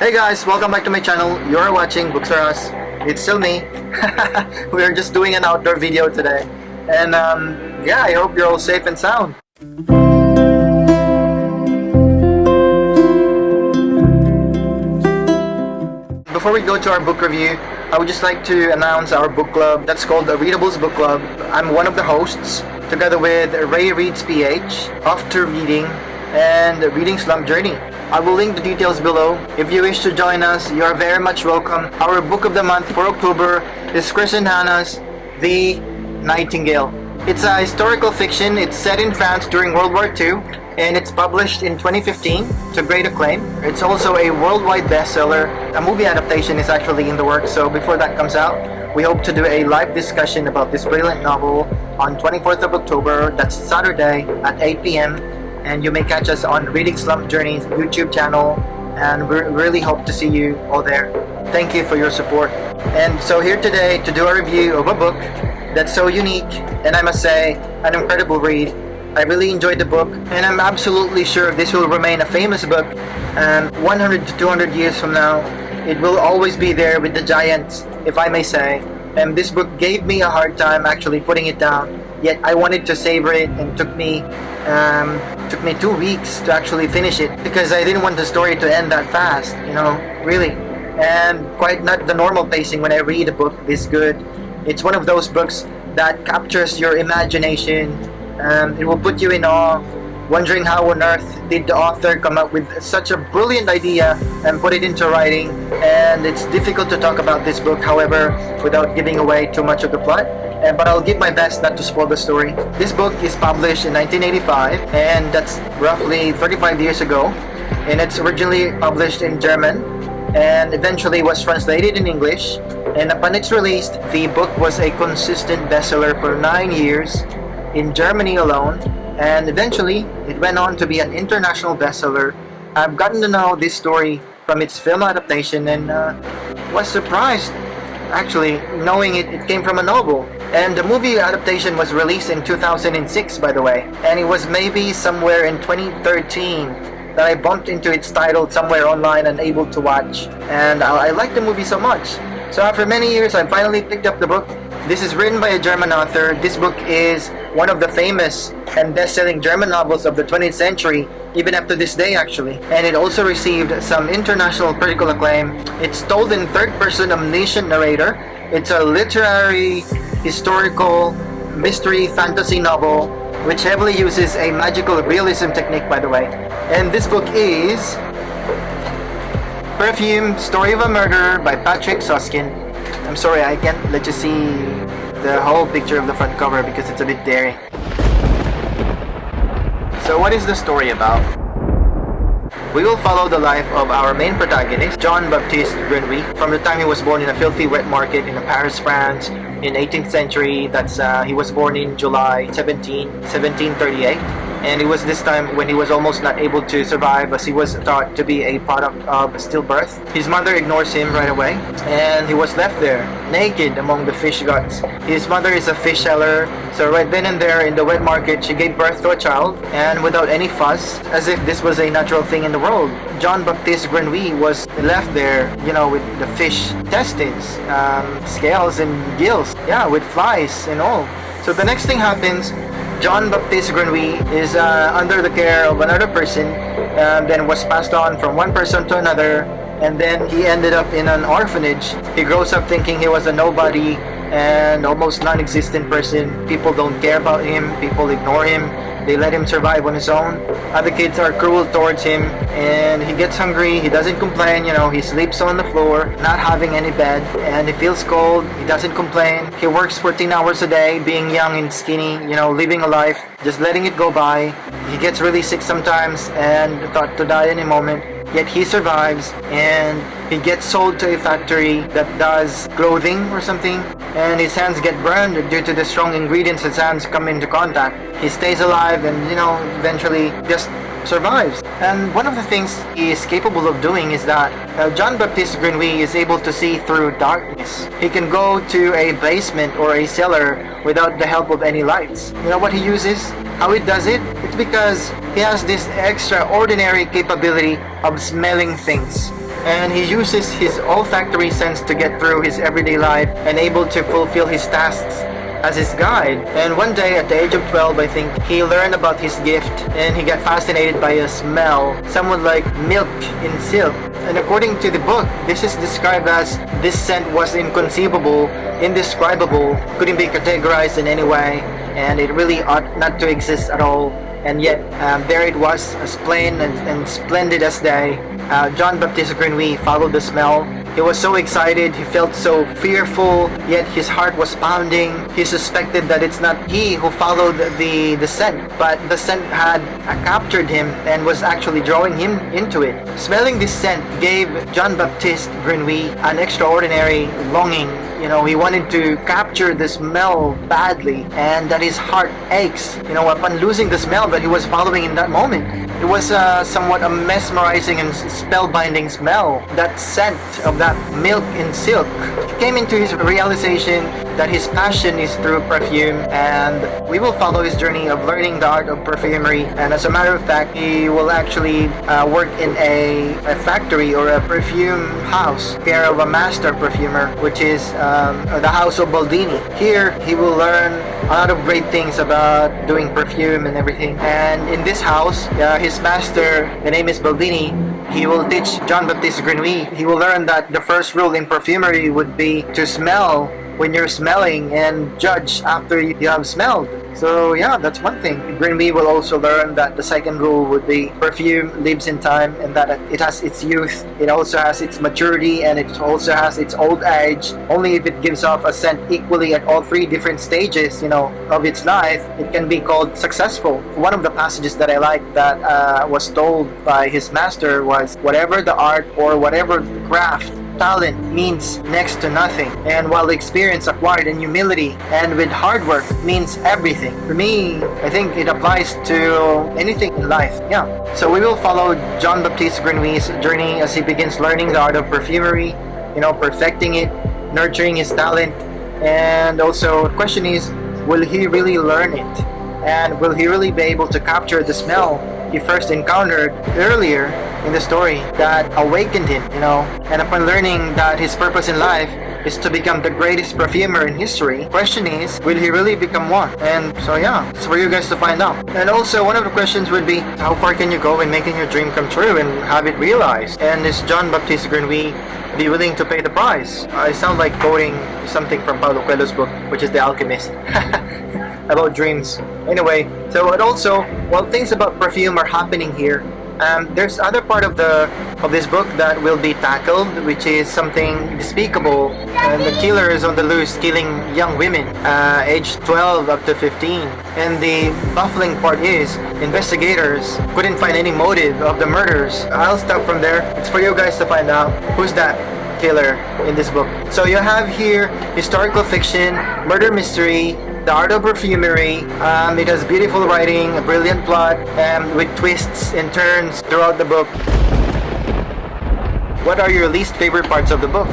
Hey guys, welcome back to my channel. You're watching Books R Us. It's still me. We're just doing an outdoor video today. And yeah, I hope you're all safe and sound. Before we go to our book review, I would just like to announce our book club that's called the Readables Book Club. I'm one of the hosts, together with Ray Reads PH, After Reading, and Reading Slump Journey. I will link the details below. If you wish to join us, you are very much welcome. Our book of the month for October is Chris and Hannah's The Nightingale. It's a historical fiction. It's set in France during World War II, and it's published in 2015 to great acclaim. It's also a worldwide bestseller. A movie adaptation is actually in the works, so before that comes out, we hope to do a live discussion about this brilliant novel on 24th of October. That's Saturday at 8 p.m. And you may catch us on Reading Slump Journey's YouTube channel, and we really hope to see you all there. Thank you for your support. And so here today to do a review of a book that's so unique, and I must say, an incredible read. I really enjoyed the book, and I'm absolutely sure this will remain a famous book. 100 to 200 years from now, it will always be there with the giants, if I may say. And this book gave me a hard time actually putting it down, yet I wanted to savor it, and took me 2 weeks to actually finish it because I didn't want the story to end that fast, really. And quite not the normal pacing when I read a book this good. It's one of those books that captures your imagination. It will put you in awe, wondering how on earth did the author come up with such a brilliant idea and put it into writing. And it's difficult to talk about this book, however, without giving away too much of the plot. But I'll give my best not to spoil the story. This book is published in 1985, and that's roughly 35 years ago. And it's originally published in German, and eventually was translated in English. And upon its release, the book was a consistent bestseller for 9 years in Germany alone. And eventually, it went on to be an international bestseller. I've gotten to know this story from its film adaptation, and was surprised, actually, knowing it came from a novel. And the movie adaptation was released in 2006, by the way. And it was maybe somewhere in 2013 that I bumped into its title somewhere online and able to watch. And I liked the movie so much. So after many years, I finally picked up the book. This is written by a German author. This book is one of the famous and best-selling German novels of the 20th century, even up to this day actually. And it also received some international critical acclaim. It's told in third-person omniscient narrator. It's a literary, historical, mystery fantasy novel which heavily uses a magical realism technique, by the way. And this book is Perfume, Story of a Murderer by Patrick Suskind. I'm sorry, I can't let you see the whole picture of the front cover because it's a bit daring. So what is the story about? We will follow the life of our main protagonist, Jean-Baptiste Grenouille, from the time he was born in a filthy wet market in Paris, France, in 18th century. He was born in July 1738. And it was this time when he was almost not able to survive, as he was thought to be a product of stillbirth. His mother ignores him right away, and he was left there, naked among the fish guts. His mother is a fish seller, so right then and there in the wet market, she gave birth to a child, and without any fuss, as if this was a natural thing in the world. Jean-Baptiste Grenouille was left there, with the fish intestines, scales and gills, with flies and all. So the next thing happens, Jean-Baptiste Grenouille is under the care of another person, then was passed on from one person to another, and then he ended up in an orphanage. He grows up thinking he was a nobody and almost non-existent person. People don't care about him, people ignore him, they let him survive on his own. Other kids are cruel towards him, and he gets hungry, he doesn't complain, he sleeps on the floor, not having any bed, and he feels cold, he doesn't complain. He works 14 hours a day, being young and skinny, living a life, just letting it go by. He gets really sick sometimes and thought to die any moment. Yet he survives, and he gets sold to a factory that does clothing or something, and his hands get burned due to the strong ingredients his hands come into contact. He stays alive and, eventually just survives. And one of the things he is capable of doing is that Jean-Baptiste Grenouille is able to see through darkness. He can go to a basement or a cellar without the help of any lights. You know what he uses? How he does it? It's because he has this extraordinary capability of smelling things. and he uses his olfactory sense to get through his everyday life and able to fulfill his tasks as his guide. And one day at the age of 12, I think, he learned about his gift and he got fascinated by a smell, somewhat like milk in silk. And according to the book, this is described as this scent was inconceivable, indescribable, couldn't be categorized in any way, and it really ought not to exist at all. And yet, there it was, as plain and splendid as day. John Baptiste Grenouille followed the smell. He was so excited, he felt so fearful, yet his heart was pounding. He suspected that it's not he who followed the scent, but the scent had captured him and was actually drawing him into it. Smelling this scent gave John Baptiste Grenouille an extraordinary longing. You know, he wanted to capture the smell badly, and that his heart aches, you know, upon losing the smell that he was following in that moment. It was somewhat a mesmerizing and spellbinding smell. That scent of that milk in silk came into his realization that his passion is through perfume, and we will follow his journey of learning the art of perfumery. And as a matter of fact, he will actually work in a factory or a perfume house, care of a master perfumer, which is the house of Baldini. Here, he will learn a lot of great things about doing perfume and everything. And in this house, his master, the name is Baldini, he will teach John Baptiste Grenouille. He will learn that the first rule in perfumery would be to smell when you're smelling and judge after you have smelled. So yeah, that's one thing. Grenouille will also learn that the second rule would be perfume lives in time, and that it has its youth, it also has its maturity, and it also has its old age. Only if it gives off a scent equally at all three different stages, you know, of its life, it can be called successful. One of the passages that I like that was told by his master was, whatever the art or whatever the craft, talent means next to nothing, and while experience acquired in humility and with hard work means everything. For me, I think it applies to anything in life. Yeah. So we will follow John Baptiste Grenouille's journey as he begins learning the art of perfumery, you know, perfecting it, nurturing his talent, and also the question is, will he really learn it? And will he really be able to capture the smell he first encountered earlier in the story that awakened him, you know? And upon learning that his purpose in life is to become the greatest perfumer in history, question is, will he really become one? And so yeah, it's for you guys to find out. And also, one of the questions would be, how far can you go in making your dream come true and have it realized? And is John Baptiste Grenouille be willing to pay the price? I sound like quoting something from Paulo Coelho's book, which is The Alchemist. About dreams. Anyway, so and also, while things about perfume are happening here, there's other part of this book that will be tackled, which is something despicable, and the killer is on the loose, killing young women, aged 12 up to 15. And the baffling part is, investigators couldn't find any motive of the murders. I'll stop from there. It's for you guys to find out who's that killer in this book. So you have here historical fiction, murder mystery, the art of perfumery. It has beautiful writing, a brilliant plot, with twists and turns throughout the book. What are your least favorite parts of the book?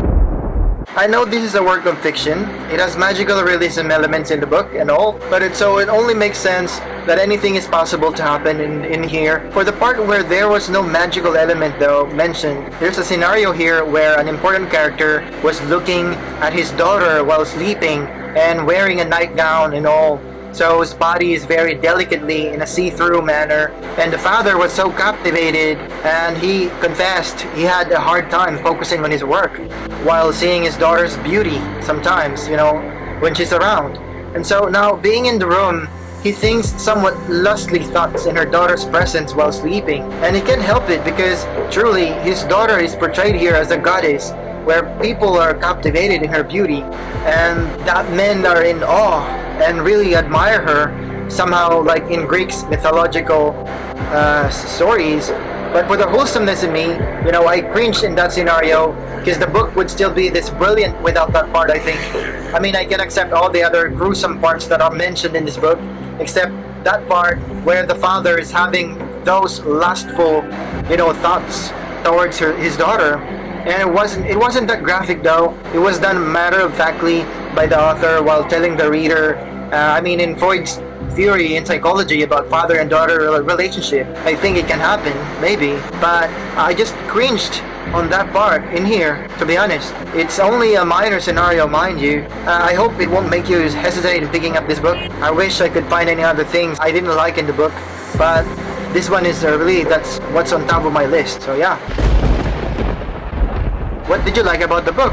I know this is a work of fiction. It has magical realism elements in the book and all, but it only makes sense that anything is possible to happen in here. For the part where there was no magical element though mentioned, there's a scenario here where an important character was looking at his daughter while sleeping and wearing a nightgown and all. So his body is very delicately in a see-through manner, and the father was so captivated, and he confessed he had a hard time focusing on his work while seeing his daughter's beauty sometimes, you know, when she's around. And so now, being in the room, he thinks somewhat lustly thoughts in her daughter's presence while sleeping, and he can't help it because truly his daughter is portrayed here as a goddess, where people are captivated in her beauty, and that men are in awe and really admire her, somehow like in Greek's mythological stories. But for the wholesomeness in me, you know, I cringed in that scenario because the book would still be this brilliant without that part, I think. I mean, I can accept all the other gruesome parts that are mentioned in this book, except that part where the father is having those lustful, you know, thoughts towards his daughter. And it wasn't that graphic though. It was done matter-of-factly by the author while telling the reader. I mean, in Freud's theory in psychology about father and daughter relationship, I think it can happen, maybe. But I just cringed on that part in here, to be honest. It's only a minor scenario, mind you. I hope it won't make you hesitate in picking up this book. I wish I could find any other things I didn't like in the book, but this one is really, that's what's on top of my list, so yeah. What did you like about the book?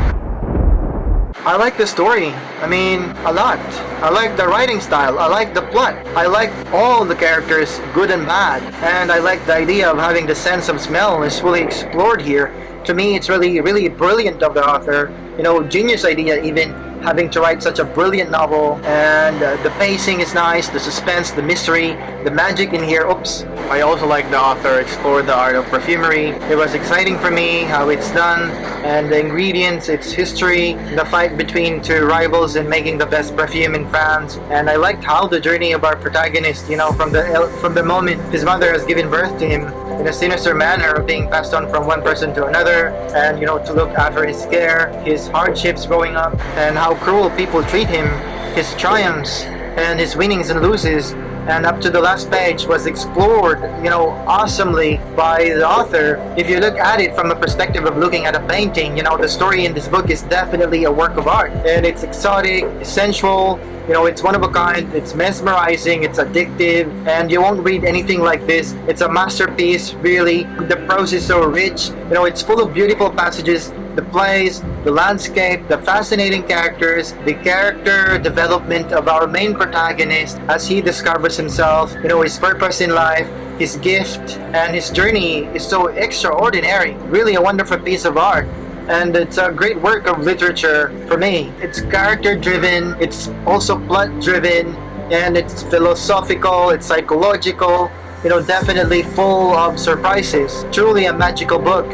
I like the story. I mean, a lot. I like the writing style. I like the plot. I like all the characters, good and bad. And I like the idea of having the sense of smell is fully explored here. To me, it's really, really brilliant of the author. You know, genius idea even, having to write such a brilliant novel. And the pacing is nice, the suspense, the mystery, the magic in here. Oops. I also like the author explored the art of perfumery. It was exciting for me how it's done, and the ingredients, its history, the fight between two rivals in making the best perfume in France. And I liked how the journey of our protagonist, you know, from the moment his mother has given birth to him in a sinister manner of being passed on from one person to another, and, you know, to look after his care, his hardships growing up, and how cruel people treat him, his triumphs, and his winnings and loses. And up to the last page was explored, you know, awesomely by the author. If you look at it from the perspective of looking at a painting, you know, the story in this book is definitely a work of art. And it's exotic, sensual, you know, it's one of a kind, it's mesmerizing, it's addictive, and you won't read anything like this. It's a masterpiece, really. The prose is so rich, you know, it's full of beautiful passages. The place, the landscape, the fascinating characters, the character development of our main protagonist as he discovers himself, you know, his purpose in life, his gift, and his journey is so extraordinary. Really a wonderful piece of art. And it's a great work of literature for me. It's character driven, it's also plot driven, and it's philosophical, it's psychological, you know, definitely full of surprises. Truly a magical book.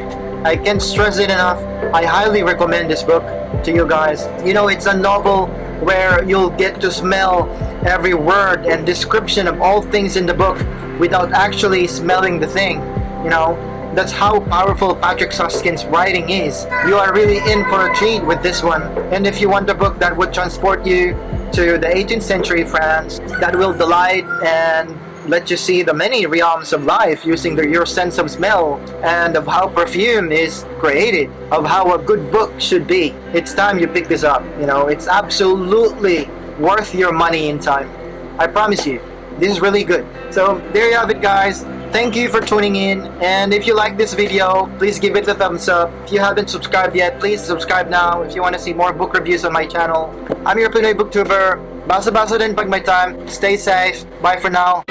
I can't stress it enough. I highly recommend this book to you guys. You know, it's a novel where you'll get to smell every word and description of all things in the book without actually smelling the thing. You know, that's how powerful Patrick Suskind's writing is. You are really in for a treat with this one. And if you want a book that would transport you to the 18th century France, that will delight and let you see the many realms of life using your sense of smell and of how perfume is created, of how a good book should be. It's time you pick this up. You know, it's absolutely worth your money and time. I promise you, this is really good. So there you have it, guys. Thank you for tuning in, and if you like this video, please give it a thumbs up. If you haven't subscribed yet, please subscribe now if you want to see more book reviews on my channel. I'm your Pinoy BookTuber. Basa-basa din pag may time. Stay safe. Bye for now.